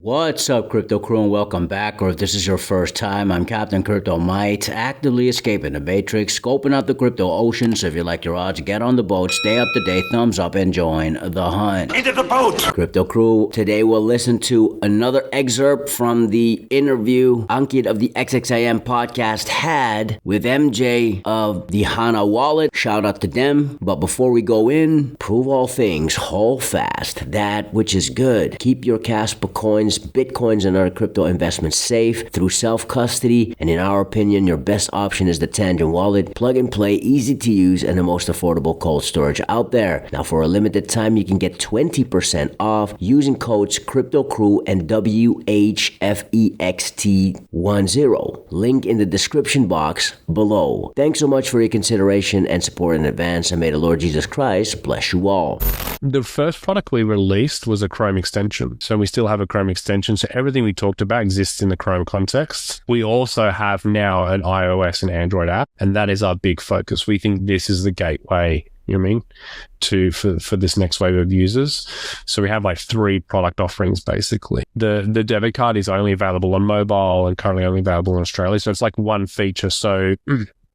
What's up, Crypto Crew, and welcome back. Or if this is your first time, I'm Captain Crypto Mite, actively escaping the Matrix, scoping out the crypto ocean. So if you like your odds, get on the boat, stay up to date, thumbs up, and join the hunt. Into the boat! Crypto Crew, today we'll listen to another excerpt from the interview Ankit of the XXIM podcast had with MJ of the Hana Wallet. Shout out to them. But before we go in, prove all things, hold fast, that which is good. Keep your Kaspa coins, Bitcoins, and other crypto investments safe through self-custody, and in our opinion, your best option is the Tangent Wallet. Plug and play, easy to use, and the most affordable cold storage out there. Now, for a limited time, you can get 20% off using codes CryptoCrew and WHFEXT10. Link in the description box below. Thanks so much for your consideration and support in advance, and may the Lord Jesus Christ bless you all. The first product we released was a Chrome extension. So we still have a Chrome extension. So everything we talked about exists in the Chrome context. We also have now an iOS and Android app, and that is our big focus. We think this is the gateway, for this next wave of users. So we have like 3 product offerings basically. The debit card is only available on mobile and currently only available in Australia. So it's like one feature. So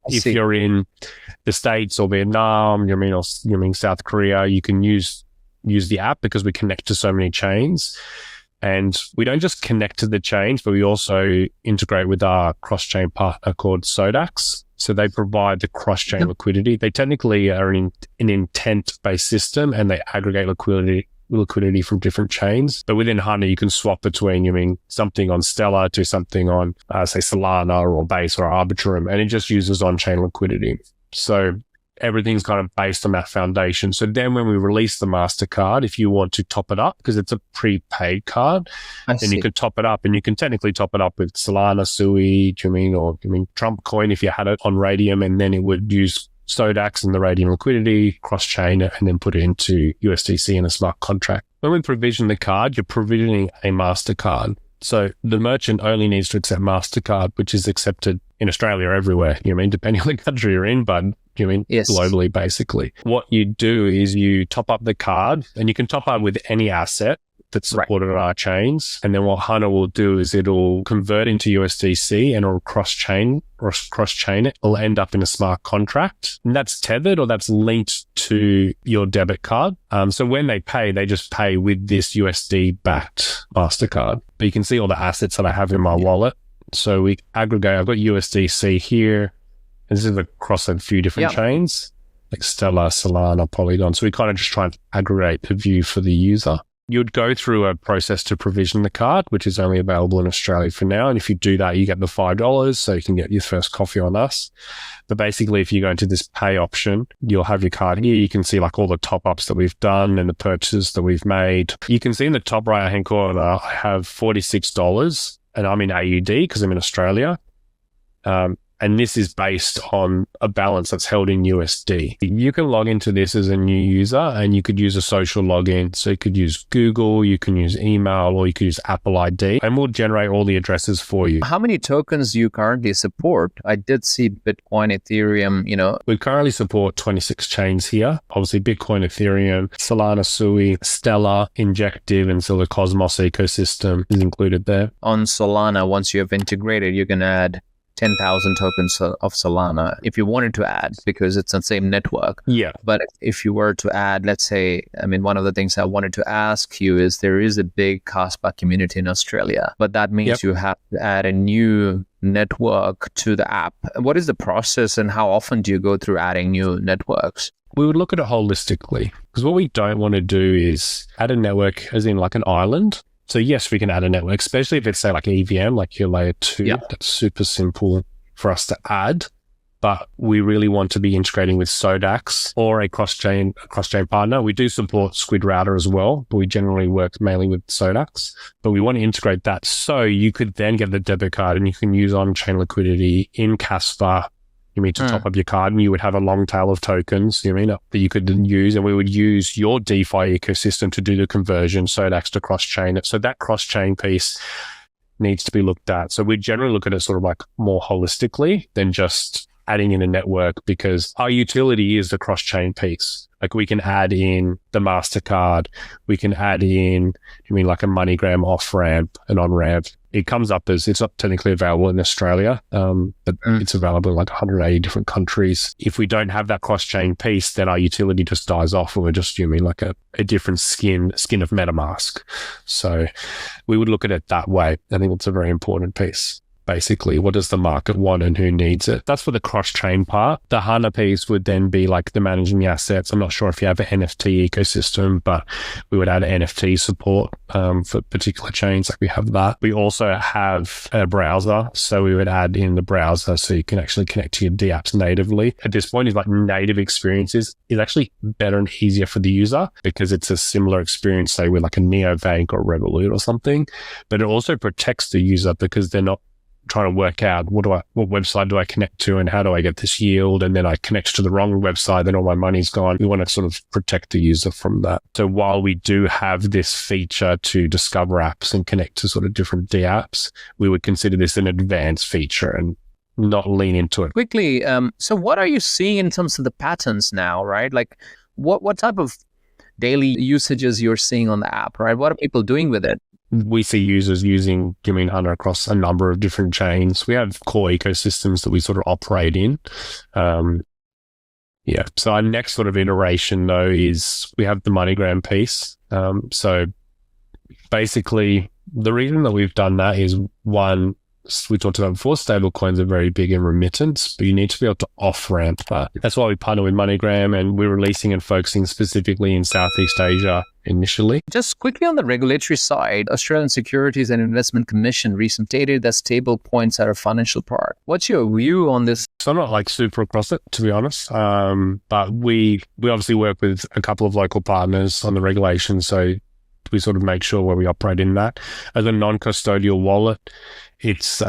if you're in the States or Vietnam, or South Korea, you can use the app because we connect to so many chains. And we don't just connect to the chains, but we also integrate with our cross-chain partner called Sodax. So they provide the cross-chain liquidity. They technically are an intent-based system, and they aggregate liquidity from different chains. But within Hana, you can swap between, something on Stellar to something on, say, Solana or Base or Arbitrum, and it just uses on-chain liquidity. So everything's kind of based on that foundation. So then when we release the Mastercard, if you want to top it up, because it's a prepaid card, then you can top it up, and you can technically top it up with Solana, Sui, Trump coin if you had it on Radium, and then it would use Sodax and the Radium liquidity, cross-chain it, and then put it into USDC in a smart contract. When we provision the card, you're provisioning a Mastercard. So the merchant only needs to accept Mastercard, which is accepted in Australia everywhere, depending on the country you're in, but yes, globally, basically. What you do is you top up the card, and you can top up with any asset that's supported on our chains. And then what Hana will do is it'll convert into USDC and it'll cross-chain it. It'll end up in a smart contract, and that's tethered or that's linked to your debit card. So when they pay, they just pay with this USD-backed Mastercard. But you can see all the assets that I have in my wallet. So we aggregate. I've got USDC here. And this is across a few different chains, like Stellar, Solana, Polygon. So we kind of just try and aggregate the view for the user. You'd go through a process to provision the card, which is only available in Australia for now. And if you do that, you get the $5, so you can get your first coffee on us. But basically, if you go into this pay option, you'll have your card here. You can see like all the top-ups that we've done and the purchases that we've made. You can see in the top right-hand corner, I have $46, and I'm in AUD because I'm in Australia. And this is based on a balance that's held in USD. You can log into this as a new user, and you could use a social login. So you could use Google, you can use email, or you could use Apple ID, and we'll generate all the addresses for you. How many tokens do you currently support? I did see Bitcoin, Ethereum, We currently support 26 chains here. Obviously, Bitcoin, Ethereum, Solana, Sui, Stellar, Injective, and so the Cosmos ecosystem is included there. On Solana, once you have integrated, you can add 10,000 tokens of Solana if you wanted to add, because it's the same network. Yeah. But if you were to add, let's say, one of the things I wanted to ask you is there is a big Kaspa community in Australia, but that means you have to add a new network to the app. What is the process, and how often do you go through adding new networks? We would look at it holistically, because what we don't want to do is add a network as in like an island. So yes, we can add a network, especially if it's say like EVM, like your layer 2. That's super simple for us to add. But we really want to be integrating with Sodax or a cross-chain partner. We do support Squid Router as well, but we generally work mainly with Sodax. But we want to integrate that so you could then get the debit card and you can use on-chain liquidity in Kaspa. To top up your card, and you would have a long tail of tokens, that you could use, and we would use your DeFi ecosystem to do the conversion, Sodax to cross-chain it. So that cross-chain piece needs to be looked at. So we generally look at it sort of like more holistically than just adding in a network, because our utility is the cross-chain piece. Like we can add in the Mastercard, we can add in, like a MoneyGram off-ramp and on-ramp. It comes up as, it's not technically available in Australia, but it's available in like 180 different countries. If we don't have that cross-chain piece, then our utility just dies off, and we're just like a different skin of MetaMask. So we would look at it that way. I think it's a very important piece. Basically, what does the market want and who needs it? That's for the cross-chain part. The Hana piece would then be like the managing the assets. I'm not sure if you have an NFT ecosystem, but we would add NFT support for particular chains. Like we have that. We also have a browser, so we would add in the browser so you can actually connect to your dApps natively. At this point, is like native experiences is actually better and easier for the user because it's a similar experience, say with like a neobank or Revolut or something. But it also protects the user because they're not trying to work out what website do I connect to and how do I get this yield, and then I connect to the wrong website, then all my money's gone. We want to sort of protect the user from that. So while we do have this feature to discover apps and connect to sort of different dApps, we would consider this an advanced feature and not lean into it. Quickly, so what are you seeing in terms of the patterns now, right? Like what type of daily usages you're seeing on the app, right? What are people doing with it? We see users using Hana across a number of different chains. We have core ecosystems that we sort of operate in. So our next sort of iteration, though, is we have the MoneyGram piece. So basically, the reason that we've done that is, one, we talked about before, stablecoins are very big in remittance, but you need to be able to off-ramp that. That's why we partner with MoneyGram, and we're releasing and focusing specifically in Southeast Asia initially. Just quickly on the regulatory side, Australian Securities and Investment Commission recently stated that stable coins are a financial part. What's your view on this? So I'm not like super across it, to be honest. But we obviously work with a couple of local partners on the regulation, so we sort of make sure where we operate in that. As a non-custodial wallet, it's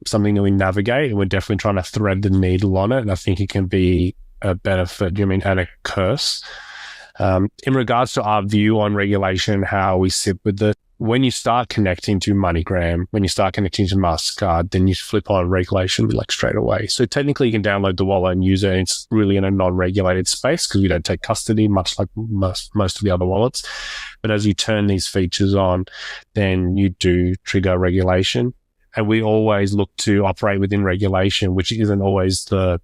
something that we navigate, and we're definitely trying to thread the needle on it. And I think it can be a benefit, and a curse. In regards to our view on regulation, how we sit with it, when you start connecting to MoneyGram, when you start connecting to Mastercard, then you flip on regulation like straight away. So technically you can download the wallet and use it. And it's really in a non-regulated space because we don't take custody, much like most of the other wallets. But as you turn these features on, then you do trigger regulation. And we always look to operate within regulation, which isn't always the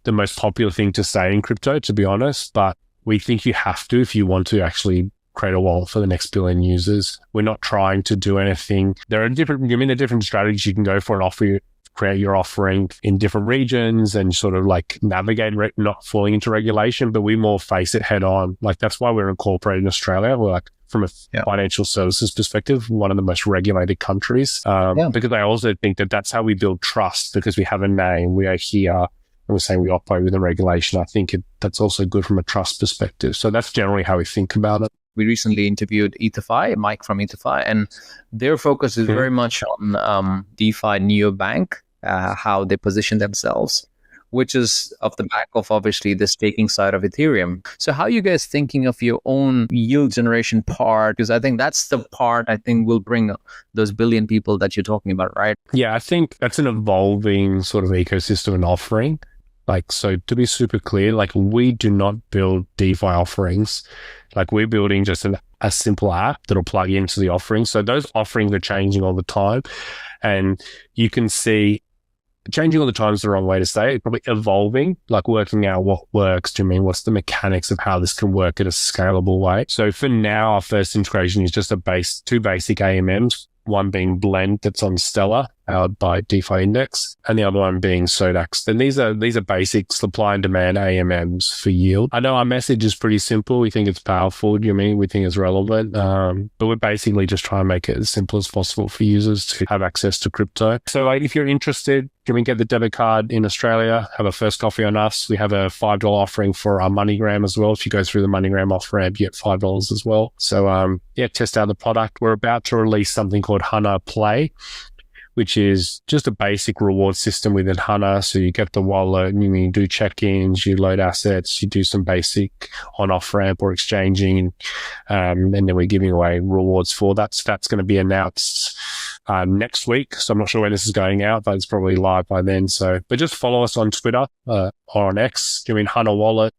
most popular thing to say in crypto, to be honest. But we think you have to if you want to actually create a wallet for the next billion users. We're not trying to do anything. There are different strategies you can go for and create your offering in different regions and sort of like navigate not falling into regulation, but we more face it head on. Like that's why we're incorporated in Australia. We're like, from a financial services perspective, one of the most regulated countries. Because I also think that that's how we build trust, because we have a name, we are here, and we're saying we operate within regulation. I think that's also good from a trust perspective. So that's generally how we think about it. We recently interviewed EtherFi, Mike from EtherFi, and their focus is very much on DeFi neobank, how they position themselves, which is off the back of obviously the staking side of Ethereum. So how are you guys thinking of your own yield generation part? Because I think that's the part I think will bring those billion people that you're talking about, right? Yeah, I think that's an evolving sort of ecosystem and offering. Like, so to be super clear, like we do not build DeFi offerings. Like we're building just a simple app that'll plug into the offering. So those offerings are changing all the time. And you can see changing all the time is the wrong way to say it, probably evolving, like working out what works. What's the mechanics of how this can work in a scalable way? So for now, our first integration is just two basic AMMs, one being Blend that's on Stellar, powered by DeFi Index, and the other one being Sodax. And these are basic supply and demand AMMs for yield. I know our message is pretty simple. We think it's powerful. We think it's relevant. But we're basically just trying to make it as simple as possible for users to have access to crypto. So like, if you're interested, get the debit card in Australia, have a first coffee on us. We have a $5 offering for our MoneyGram as well. If you go through the MoneyGram off-ramp, you get $5 as well. So test out the product. We're about to release something called Hana Play, which is just a basic reward system within Hana. So you get the wallet, and you do check-ins, you load assets, you do some basic on-off ramp or exchanging, and then we're giving away rewards for that. So that's going to be announced next week. So I'm not sure when this is going out, but it's probably live by then. So, but just follow us on Twitter or on X. Hana Wallet.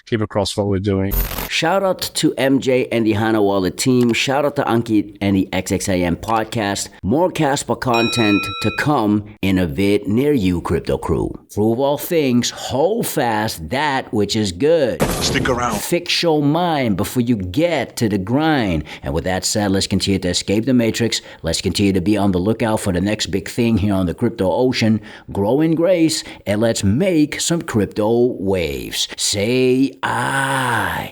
Keep across what we're doing. Shout out to MJ and the Hana Wallet team. Shout out to Ankit and the XXIM podcast. More Kaspa content to come in a vid near you, Crypto Crew. Prove all things, hold fast that which is good. Stick around. Fix your mind before you get to the grind. And with that said, let's continue to escape the matrix. Let's continue to be on the lookout for the next big thing here on the crypto ocean. Grow in grace, and let's make some crypto waves. Say I.